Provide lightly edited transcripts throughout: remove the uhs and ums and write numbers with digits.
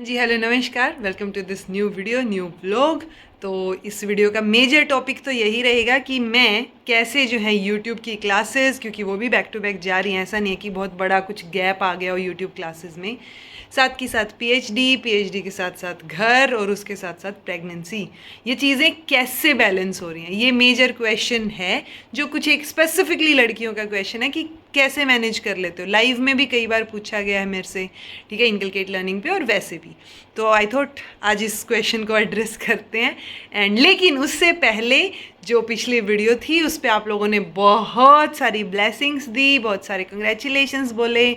हाँ जी, हेलो नमस्कार, welcome to this new video, new vlog. तो इस वीडियो का मेजर टॉपिक तो यही रहेगा कि मैं कैसे जो है यूट्यूब की क्लासेस, क्योंकि वो भी बैक टू बैक जा रही हैं, ऐसा नहीं है कि बहुत बड़ा कुछ गैप आ गया हो यूट्यूब क्लासेस में। साथ के साथ पीएचडी के साथ साथ घर और उसके साथ साथ प्रेगनेंसी, ये चीज़ें कैसे बैलेंस हो रही हैं, ये मेजर क्वेश्चन है। जो कुछ एक स्पेसिफिकली लड़कियों का क्वेश्चन है कि कैसे मैनेज कर लेते हो। लाइव में भी कई बार पूछा गया है मेरे से, ठीक है, इनकलकेट लर्निंग पे और वैसे भी। तो आई थॉट आज इस क्वेश्चन को एड्रेस करते हैं। एंड लेकिन उससे पहले जो पिछली वीडियो थी उस पर आप लोगों ने बहुत सारी ब्लेसिंग्स दी, बहुत सारे कंग्रेचुलेशंस बोले।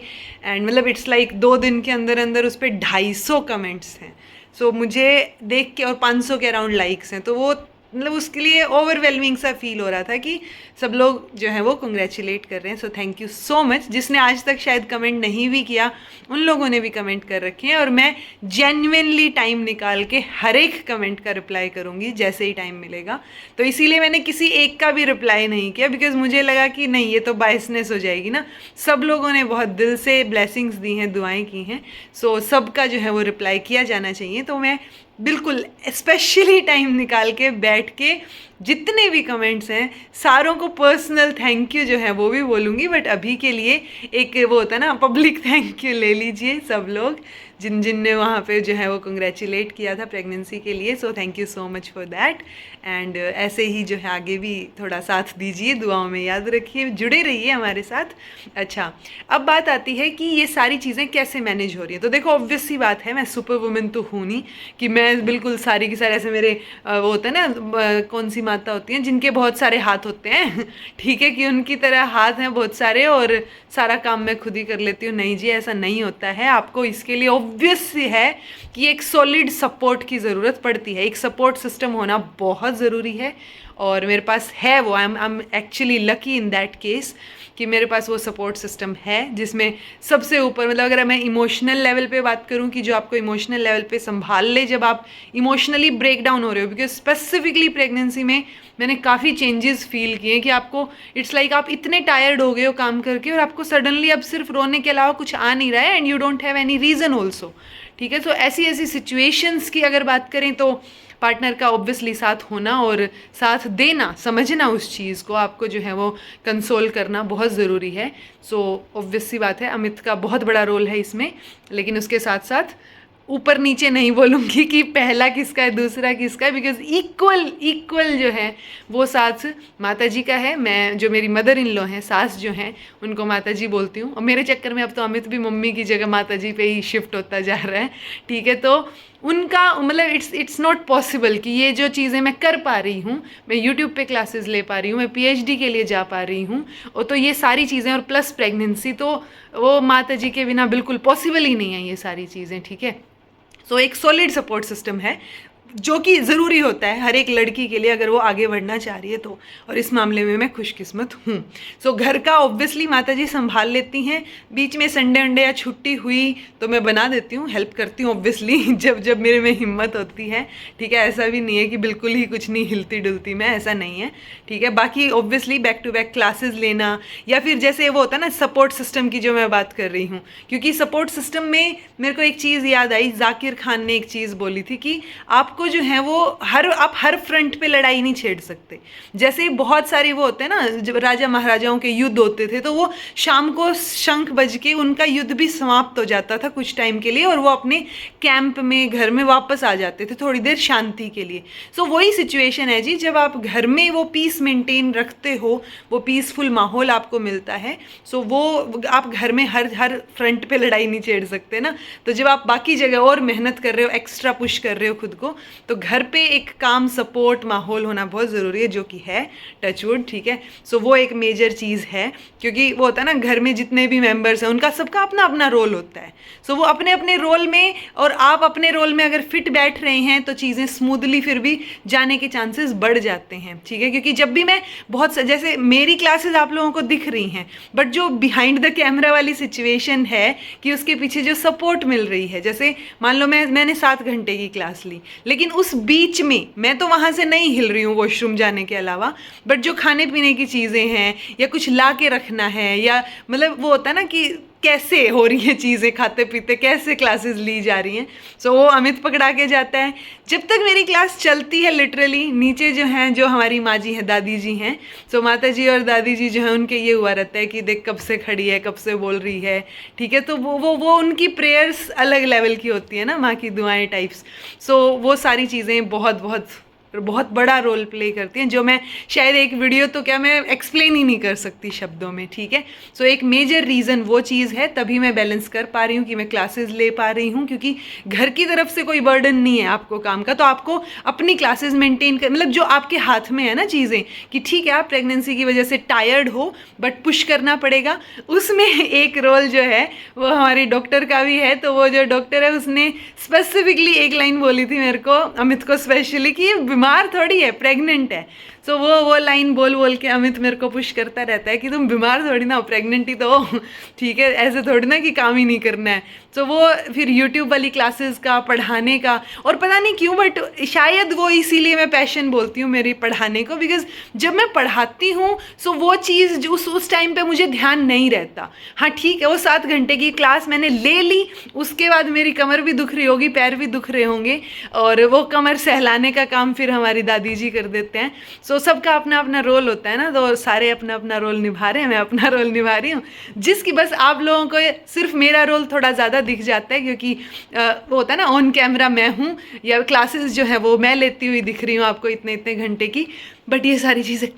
एंड मतलब इट्स लाइक 2 दिन के अंदर अंदर उस पर 250 कमेंट्स हैं। सो मुझे देख के, और 500 के अराउंड लाइक्स हैं, तो वो मतलब उसके लिए ओवरवेलमिंग सा फील हो रहा था कि सब लोग जो है वो कंग्रेचुलेट कर रहे हैं। सो थैंक यू सो मच। जिसने आज तक शायद कमेंट नहीं भी किया उन लोगों ने भी कमेंट कर रखे हैं, और मैं जेन्युइनली टाइम निकाल के हर एक कमेंट का रिप्लाई करूँगी जैसे ही टाइम मिलेगा। तो इसीलिए मैंने किसी एक का भी रिप्लाई नहीं किया, बिकॉज मुझे लगा कि नहीं, ये तो बायसनेस हो जाएगी ना। सब लोगों ने बहुत दिल से ब्लेसिंग्स दी हैं, दुआएं की हैं, सो सबका जो है वो रिप्लाई किया जाना चाहिए। तो मैं बिल्कुल स्पेशली टाइम निकाल के बैठ के जितने भी कमेंट्स हैं सारों को पर्सनल थैंक यू जो है वो भी बोलूँगी। बट अभी के लिए एक वो होता है ना, पब्लिक थैंक यू ले लीजिए सब लोग जिन ने वहाँ पे जो है वो कंग्रेचुलेट किया था प्रेगनेंसी के लिए। सो thank you so much for that. And ऐसे ही जो है आगे भी थोड़ा साथ दीजिए, दुआओं में याद रखिए, जुड़े रहिए हमारे साथ। अच्छा, अब बात आती है कि ये सारी चीज़ें कैसे मैनेज हो रही हैं। तो देखो, ऑब्वियस सी बात है, मैं सुपर वुमेन तो हूँ नहीं कि मैं बिल्कुल सारी की सारी, ऐसे मेरे वो होता है ना, कौन सी माता होती हैं जिनके बहुत सारे हाथ होते हैं ठीक है, कि उनकी तरह हाथ हैं बहुत सारे और सारा काम मैं खुद ही कर लेती हूँ। नहीं जी, ऐसा नहीं होता है। आपको इसके लिए ऑब्वियस है कि एक सॉलिड सपोर्ट की ज़रूरत पड़ती है, एक सपोर्ट सिस्टम होना बहुत ज़रूरी है। और मेरे पास है वो, I am actually lucky in that case कि मेरे पास वो सपोर्ट सिस्टम है, जिसमें सबसे ऊपर, मतलब अगर मैं इमोशनल लेवल पे बात करूं कि जो आपको इमोशनल लेवल पे संभाल ले जब आप इमोशनली ब्रेक डाउन हो रहे हो। बिकॉज स्पेसिफिकली प्रेगनेंसी में मैंने काफ़ी चेंजेस फील किए कि आपको इट्स लाइक आप इतने टायर्ड हो गए हो काम करके, और आपको सडनली अब सिर्फ रोने के अलावा कुछ आ नहीं रहा है, and you don't have any reason also. ठीक है, तो ऐसी ऐसी सिचुएशंस की अगर बात करें तो पार्टनर का ऑब्वियसली साथ होना और साथ देना, समझना उस चीज़ को, आपको जो है वो कंसोल करना बहुत ज़रूरी है। सो ऑब्वियस सी बात है, अमित का बहुत बड़ा रोल है इसमें। लेकिन उसके साथ साथ ऊपर नीचे नहीं बोलूँगी कि पहला किसका है दूसरा किसका है, बिकॉज इक्वल जो है वो साथ माता जी का है। मैं जो मेरी मदर इन लॉ हैं, सास जो हैं, उनको माता जी बोलती हूँ, और मेरे चक्कर में अब तो अमित भी मम्मी की जगह माता जी पे ही शिफ्ट होता जा रहा है। ठीक है, तो उनका मतलब इट्स नॉट पॉसिबल कि ये जो चीज़ें मैं कर पा रही हूँ, मैं यूट्यूब पे क्लासेस ले पा रही हूँ, मैं पीएचडी के लिए जा पा रही हूँ, और तो ये सारी चीज़ें और प्लस प्रेगनेंसी, तो वो माता जी के बिना बिल्कुल पॉसिबल ही नहीं है ये सारी चीज़ें। ठीक है, सो एक सॉलिड सपोर्ट सिस्टम है जो कि ज़रूरी होता है हर एक लड़की के लिए अगर वो आगे बढ़ना चाह रही है तो। और इस मामले में मैं खुशकिस्मत हूँ। सो घर का ऑब्वियसली माता जी संभाल लेती हैं। बीच में संडे वंडे या छुट्टी हुई तो मैं बना देती हूँ, हेल्प करती हूँ ऑब्वियसली जब जब मेरे में हिम्मत होती है। ठीक है, ऐसा भी नहीं है कि बिल्कुल ही कुछ नहीं हिलती डुलती मैं, ऐसा नहीं है। ठीक है, बाकी obviously back to back classes लेना, या फिर जैसे वो होता है ना सपोर्ट सिस्टम की जो मैं बात कर रही हूँ, क्योंकि सपोर्ट सिस्टम में मेरे को एक चीज़ याद आई, जाकिर खान ने एक चीज़ बोली थी कि आपको जो है वो आप हर फ्रंट पे लड़ाई नहीं छेड़ सकते। जैसे बहुत सारी वो होते हैं ना, जब राजा महाराजाओं के युद्ध होते थे तो वो शाम को शंख बज के उनका युद्ध भी समाप्त हो जाता था कुछ टाइम के लिए, और वो अपने कैंप में घर में वापस आ जाते थे थोड़ी देर शांति के लिए। सो वही सिचुएशन है जी, जब आप घर में वो पीस मेंटेन रखते हो, वो पीसफुल माहौल आपको मिलता है, सो वो आप घर में हर फ्रंट पे लड़ाई नहीं छेड़ सकते ना। तो जब आप बाकी जगह और मेहनत कर रहे हो, एक्स्ट्रा पुश कर रहे हो खुद को, तो घर पे एक काम सपोर्ट माहौल होना बहुत ज़रूरी है, जो कि है टचवुड। ठीक है, सो वो एक मेजर चीज़ है, क्योंकि वो होता है ना घर में जितने भी मेंबर्स हैं उनका सबका अपना अपना रोल होता है। सो वो अपने अपने रोल में, और आप अपने रोल में अगर फिट बैठ रहे हैं तो चीज़ें स्मूथली फिर भी जाने के चांसेस बढ़ जाते हैं। ठीक है, क्योंकि जब भी मैं बहुत जैसे मेरी क्लासेस आप लोगों को दिख रही हैं, बट जो बिहाइंड द कैमरा वाली सिचुएशन है कि उसके पीछे जो सपोर्ट मिल रही है, जैसे मान लो मैंने 7 घंटे की क्लास ली, लेकिन उस बीच में मैं तो वहाँ से नहीं हिल रही हूँ वॉशरूम जाने के अलावा, बट जो खाने पीने की चीज़ें हैं या कुछ ला के रखना है, या मतलब वो होता है ना कि कैसे हो रही हैं चीज़ें, खाते पीते कैसे क्लासेस ली जा रही हैं। सो वो अमित पकड़ा के जाता है। जब तक मेरी क्लास चलती है लिटरली नीचे जो हैं, जो हमारी माँ जी हैं, दादी जी हैं, सो माता जी और दादी जी जो हैं उनके ये हुआ रहता है कि देख कब से खड़ी है, कब से बोल रही है, ठीक है। तो वो उनकी प्रेयर्स अलग लेवल की होती है ना, माँ की दुआएं टाइप्स। सो वो सारी चीज़ें बहुत बड़ा रोल प्ले करती हैं, जो मैं शायद एक वीडियो तो क्या मैं एक्सप्लेन ही नहीं कर सकती शब्दों में, ठीक है। सो एक मेजर रीज़न वो चीज़ है, तभी मैं बैलेंस कर पा रही हूँ कि मैं क्लासेस ले पा रही हूँ, क्योंकि घर की तरफ से कोई बर्डन नहीं है आपको काम का। तो आपको अपनी क्लासेस मेंटेन कर, मतलब जो आपके हाथ में है ना चीज़ें, कि ठीक है आप प्रेगनेंसी की वजह से टायर्ड हो बट पुश करना पड़ेगा। उसमें एक रोल जो है वो हमारी डॉक्टर का भी है। तो वो जो डॉक्टर है उसने स्पेसिफिकली एक लाइन बोली थी मेरे को, अमित को स्पेशली, कि ये बीमार थोड़ी है, प्रेग्नेंट है। सो वो लाइन बोल के अमित मेरे को पुश करता रहता है कि तुम बीमार थोड़ी ना हो, प्रेग्नेंट ही तो हो, ठीक है, ऐसे थोड़ी ना कि काम ही नहीं करना है। सो वो फिर यूट्यूब वाली क्लासेस का, पढ़ाने का, और पता नहीं क्यों बट शायद वो इसीलिए मैं पैशन बोलती हूँ मेरी पढ़ाने को, बिकॉज जब मैं पढ़ाती हूँ सो वो चीज़ जो उस टाइम पे मुझे ध्यान नहीं रहता। हाँ ठीक है, वो 7 घंटे की क्लास मैंने ले ली, उसके बाद मेरी कमर भी दुख रही होगी, पैर भी दुख रहे होंगे, और वो कमर सहलाने का काम फिर हमारी दादी जी कर देते हैं। सो सबका अपना अपना रोल होता है ना, तो सारे अपना अपना रोल निभा रहे हैं, मैं अपना रोल निभा रही हूँ, जिसकी बस आप लोगों को सिर्फ मेरा रोल थोड़ा ज़्यादा दिख जाता है, क्योंकि वो होता है ना ऑन कैमरा मैं हूँ, या क्लासेस जो है वो मैं लेती हुई दिख रही हूँ आपको इतने इतने घंटे की, बट ये सारी चीज़ें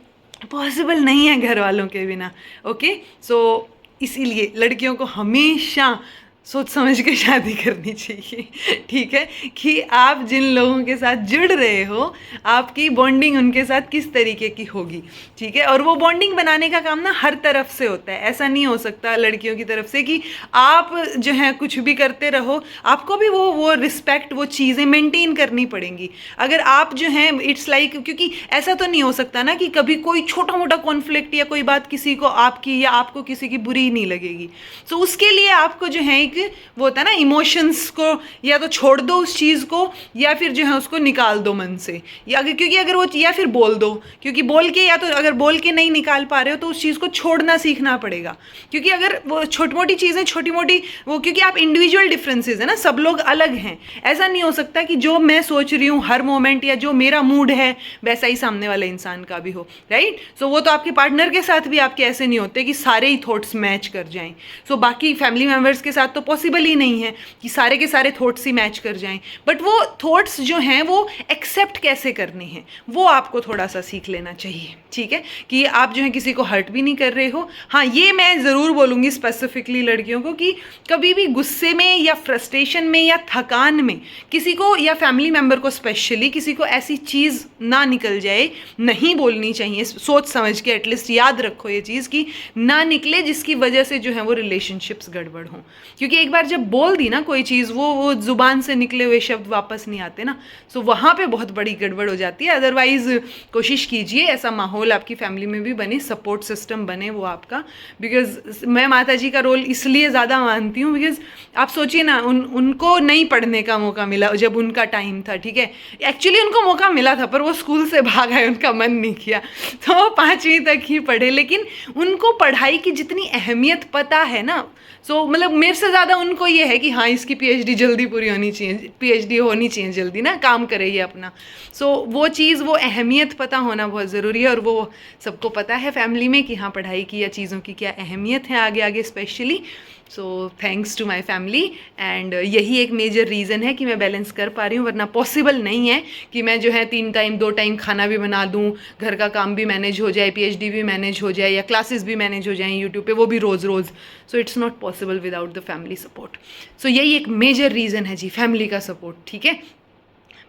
पॉसिबल नहीं है घर वालों के बिना। ओके, सो इसीलिए लड़कियों को हमेशा सोच समझ के शादी करनी चाहिए, ठीक है, कि आप जिन लोगों के साथ जुड़ रहे हो आपकी बॉन्डिंग उनके साथ किस तरीके की होगी, ठीक है। और वो बॉन्डिंग बनाने का काम ना हर तरफ से होता है, ऐसा नहीं हो सकता लड़कियों की तरफ से कि आप जो है कुछ भी करते रहो, आपको भी वो रिस्पेक्ट, वो चीज़ें मेंटेन करनी पड़ेंगी। अगर आप जो हैं इट्स लाइक, क्योंकि ऐसा तो नहीं हो सकता ना कि कभी कोई छोटा मोटा कॉन्फ्लिक्ट या कोई बात किसी को आपकी या आपको किसी की बुरी नहीं लगेगी। सो उसके लिए आपको जो है वो होता है ना, इमोशंस को या तो छोड़ दो उस चीज़ को, या फिर जो है उसको निकाल दो मन से, या क्योंकि अगर वो, या फिर बोल दो, क्योंकि बोल के, या तो अगर बोल के नहीं निकाल पा रहे हो तो उस चीज़ को छोड़ना सीखना पड़ेगा। क्योंकि अगर वो छोटी मोटी चीज़ें, छोटी मोटी वो, क्योंकि आप इंडिविजुअल डिफरेंसेस है ना, सब लोग अलग हैं, ऐसा नहीं हो सकता कि जो मैं सोच रही हूँ हर मोमेंट या जो मेरा मूड है वैसा ही सामने वाले इंसान का भी हो, राइट। सो वो तो आपके पार्टनर के साथ भी आपके ऐसे नहीं होते कि सारे ही थॉट्स मैच कर जाएं। सो बाकी फैमिली मेम्बर्स के साथ तो पॉसिबल ही नहीं है कि सारे के सारे थॉट्स ही मैच कर जाएं, बट वो थॉट्स जो हैं वो एक्सेप्ट कैसे करने हैं वो आपको थोड़ा सा सीख लेना चाहिए, ठीक है, कि आप जो है किसी को हर्ट भी नहीं कर रहे हो। हाँ, ये मैं ज़रूर बोलूँगी स्पेसिफिकली लड़कियों को कि कभी भी गुस्से में या फ्रस्ट्रेशन में या थकान में किसी को, या फैमिली मेम्बर को स्पेशली, किसी को ऐसी चीज़ ना निकल जाए, नहीं बोलनी चाहिए, सोच समझ के एटलीस्ट याद रखो ये चीज़ कि ना निकले जिसकी वजह से जो है वो रिलेशनशिप्स गड़बड़ हों। क्योंकि एक बार जब बोल दी ना कोई चीज़, वो ज़ुबान से निकले हुए शब्द वापस नहीं आते ना, सो वहाँ पे बहुत बड़ी गड़बड़ हो जाती है। अदरवाइज़ कोशिश कीजिए ऐसा माहौल आपकी फैमिली में भी बने, सपोर्ट सिस्टम बने वो आपका। बिकॉज मैं माता जी का रोल इसलिए ज़्यादा मानती हूँ, बिकॉज आप सोचिए ना, उनको नहीं पढ़ने का मौका मिला जब उनका टाइम था, ठीक है, एक्चुअली उनको मौका मिला था पर वो स्कूल से भाग आए, उनका मन नहीं किया, तो वो 5वीं तक ही पढ़े। लेकिन उनको पढ़ाई की जितनी अहमियत पता है ना, सो मतलब मेरे से ज़्यादा उनको ये है कि हाँ इसकी पीएचडी जल्दी पूरी होनी चाहिए, पीएचडी होनी चाहिए जल्दी ना, काम करे ये अपना। सो वो चीज़, वो अहमियत पता होना बहुत ज़रूरी है, और वो सबको पता है फैमिली में कि हाँ पढ़ाई की या चीज़ों की क्या अहमियत है आगे आगे specially. So thanks to my family, and यही एक मेजर रीज़न है कि मैं बैलेंस कर पा रही हूँ, वरना पॉसिबल नहीं है कि मैं जो है 3 टाइम 2 टाइम खाना भी बना दूँ, घर का काम भी मैनेज हो जाए, पीएचडी भी मैनेज हो जाए, या क्लासेस भी मैनेज हो जाएँ यूट्यूब पे, वो भी रोज़ रोज़। So it's not possible without the family support. So यही एक मेजर रीज़न है जी, फैमिली का सपोर्ट, ठीक है,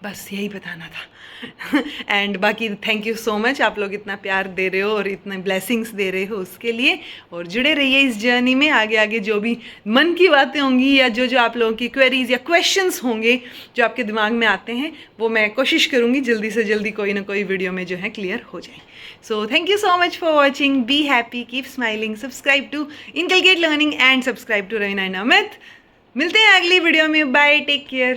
बस यही बताना था। एंड बाकी थैंक यू सो मच, आप लोग इतना प्यार दे रहे हो और इतने ब्लेसिंग्स दे रहे हो उसके लिए, और जुड़े रहिए इस जर्नी में। आगे आगे जो भी मन की बातें होंगी, या जो जो आप लोगों की क्वेरीज या क्वेश्चंस होंगे जो आपके दिमाग में आते हैं, वो मैं कोशिश करूँगी जल्दी से जल्दी कोई ना कोई वीडियो में जो है क्लियर हो जाए। So thank you so much for watching, be happy, keep smiling, subscribe to inculcate learning and subscribe to Raveena and Amit. मिलते हैं अगली वीडियो में, बाय, टेक केयर।